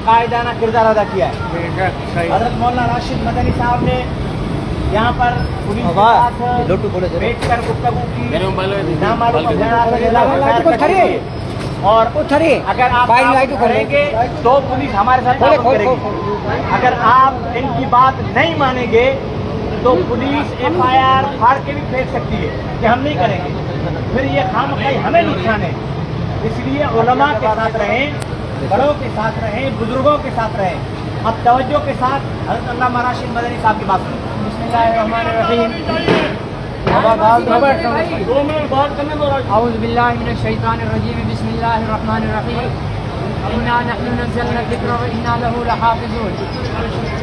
कायदाना किरदार अदा किया है। हजरत मौलाना राशिद मदनी साहब ने यहाँ पर पुलिस के साथ बैठकर गुफ्तगू की, नामालूम और अगर आप करेंगे तो पुलिस हमारे साथ ताल्लुक करेगी। अगर आप इनकी बात नहीं मानेंगे तो पुलिस FIR फाड़ के भी फेंक सकती है कि हम नहीं करेंगे, फिर ये खामखाई हमें नुकसान है। इसलिए उलमा के साथ रहें, बड़ों के साथ रहें, बुजुर्गों के साथ रहें। अब तवज्जो के साथ हज़रत अल्लामा राशिद मदनी साहब की बात सुनिए। औज़ु बिल्लाहि मिनश शैतानिर रजीम, बिस्मिल्लाहिर रहमानिर रहीम, इन्ना नहनु नज़्ज़लना ज़िक्र व इन्ना लहू लहाफ़िज़ून।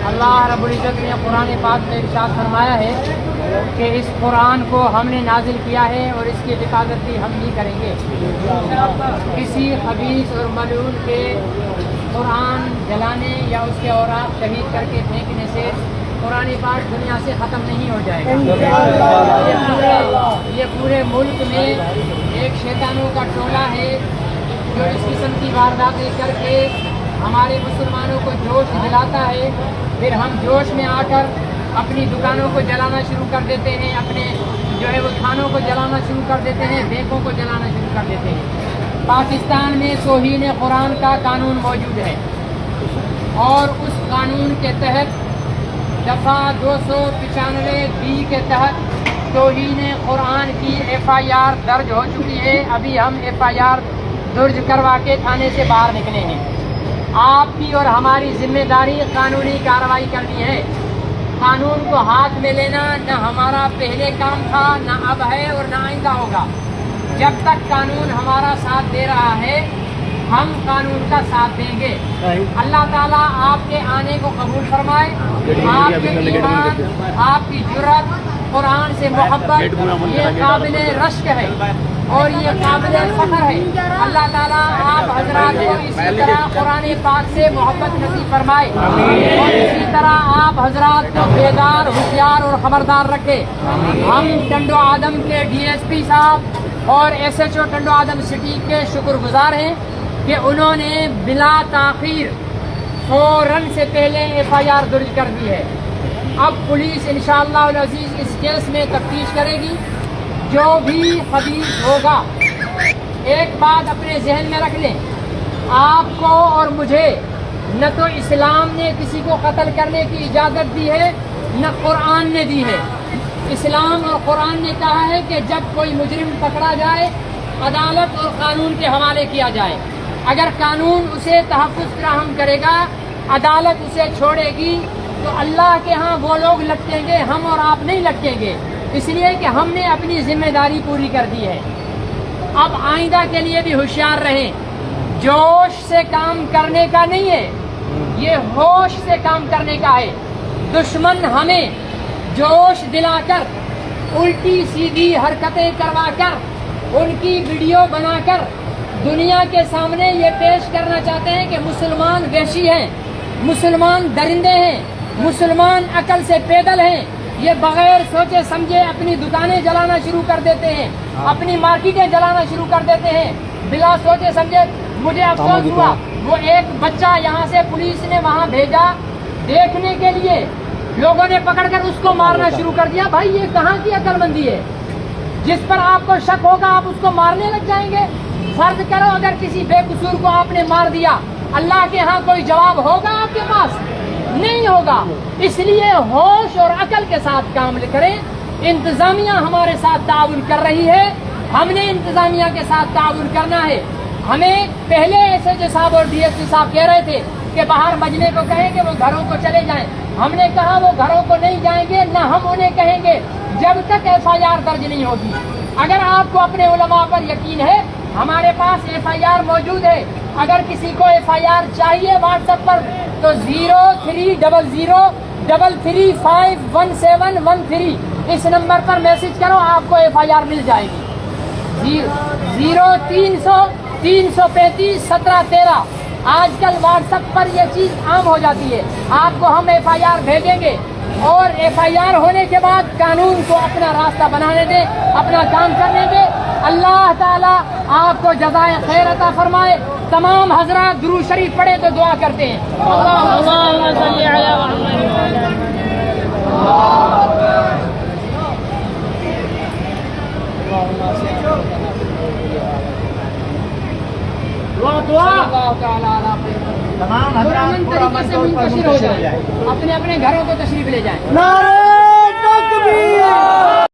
अल्लाह रब्बुल इज़्ज़त ने कुरान पाक में इरशाद फरमाया है कि इस कुरान को हमने नाजिल किया है और इसकी हिफाजत भी हम ही करेंगे। किसी खबीस और मलून के कुरान जलाने या उसके औराक शहीद करके फेंकने से कुरान पाक दुनिया से ख़त्म नहीं हो जाएगा। ये पूरे मुल्क में एक शैतानों का टोला है जो इस किस्म की वारदातें करके हमारे मुसलमानों को जोश दिलाता है, फिर हम जोश में आकर अपनी दुकानों को जलाना शुरू कर देते हैं, अपने जो है वो थानों को जलाना शुरू कर देते हैं, बैंकों को जलाना शुरू कर देते हैं। पाकिस्तान में तौहीन कुरान का कानून मौजूद है और उस कानून के तहत दफ़ा 295B के तहत तौहीन कुरान की FIR दर्ज हो चुकी है। अभी हम FIR दर्ज करवा के थाने से बाहर निकले हैं। आपकी और हमारी जिम्मेदारी कानूनी कार्रवाई करनी है। कानून को हाथ में लेना न हमारा पहले काम था, न अब है और न आइंदा होगा। जब तक कानून हमारा साथ दे रहा है हम कानून का साथ देंगे। अल्लाह ताला आपके आने को कबूल फरमाए। आपके ईमान, आपकी जुर्रत, कुरान से मोहब्बत ये काबिल रश्क है और ये काबिल फख्र है। अल्लाह ताला आप हजरात को इसी तरह कुरान पाक से मोहब्बत नसीब फरमाए और इसी तरह आप हजरात को बेदार, होशियार और खबरदार रखे। हम टंडो आदम के DSP साहब और SHO टंडो आदम सिटी के शुक्रगुजार हैं कि उन्होंने बिला ताखीर फौरन से पहले FIR दर्ज कर दी है। अब पुलिस इंशाअल्लाह अल अज़ीज़ इस केस में तफ्तीश करेगी। जो भी खबीस होगा, एक बात अपने जहन में रख लें, आपको और मुझे न तो इस्लाम ने किसी को कत्ल करने की इजाज़त दी है न कुरान ने दी है। इस्लाम और कुरान ने कहा है कि जब कोई मुजरिम पकड़ा जाए अदालत और कानून के हवाले किया जाए। अगर कानून उसे तहफ़्फ़ुज़ फराहम करेगा, अदालत उसे छोड़ेगी, तो अल्लाह के यहाँ वो लोग लटकेंगे, हम और आप नहीं लटकेंगे, इसलिए कि हमने अपनी जिम्मेदारी पूरी कर दी है। अब आइंदा के लिए भी होशियार रहें। जोश से काम करने का नहीं है, ये होश से काम करने का है। दुश्मन हमें जोश दिलाकर उल्टी सीधी हरकतें करवाकर उनकी वीडियो बनाकर दुनिया के सामने ये पेश करना चाहते हैं कि मुसलमान वहशी हैं, मुसलमान दरिंदे हैं, मुसलमान अकल से पैदल हैं। ये बगैर सोचे समझे अपनी दुकानें जलाना शुरू कर देते हैं, अपनी मार्केटें जलाना शुरू कर देते हैं बिला सोचे समझे। मुझे अफसोस हुआ, वो एक बच्चा यहाँ से पुलिस ने वहाँ भेजा देखने के लिए, लोगों ने पकड़कर उसको मारना शुरू कर दिया। भाई ये कहाँ की अक्लमंदी है? जिस पर आपको शक होगा आप उसको मारने लग जाएंगे। फर्ज करो अगर किसी बेकसूर को आपने मार दिया, अल्लाह के यहाँ कोई जवाब होगा आपके पास? नहीं होगा। इसलिए होश और अकल के साथ काम करें। इंतजामिया हमारे साथ ताउन कर रही है, हमने इंतजामिया के साथ ताउन करना है। हमें पहले SHO साहब और DSP साहब कह रहे थे कि बाहर मजमे को कहें कि वो घरों को चले जाएं। हमने कहा वो घरों को नहीं जाएंगे, न हम उन्हें कहेंगे जब तक FIR दर्ज नहीं होगी। अगर आपको अपने उलमा पर यकीन है, हमारे पास FIR मौजूद है। अगर किसी को FIR चाहिए व्हाट्सएप पर तो 030033351713 इस नंबर पर मैसेज करो, आपको FIR मिल जाएगी। 0300 335 1713। आजकल व्हाट्सएप पर यह चीज़ आम हो जाती है। आपको हम FIR भेजेंगे और FIR होने के बाद कानून को अपना रास्ता बनाने दें, अपना काम करने दें। अल्लाह ताला आपको जज़ाए खैर अता फरमाए। तमाम हजरात दुरूद शरीफ पढ़े तो दुआ करते हैं। तमाम हजरात पूरा तरीके से मंतौर पर मुंतशिर हो मुंतशिर हो जाए, जाए। अपने अपने घरों को तशरीफ ले जाएं। नारे तकबीर।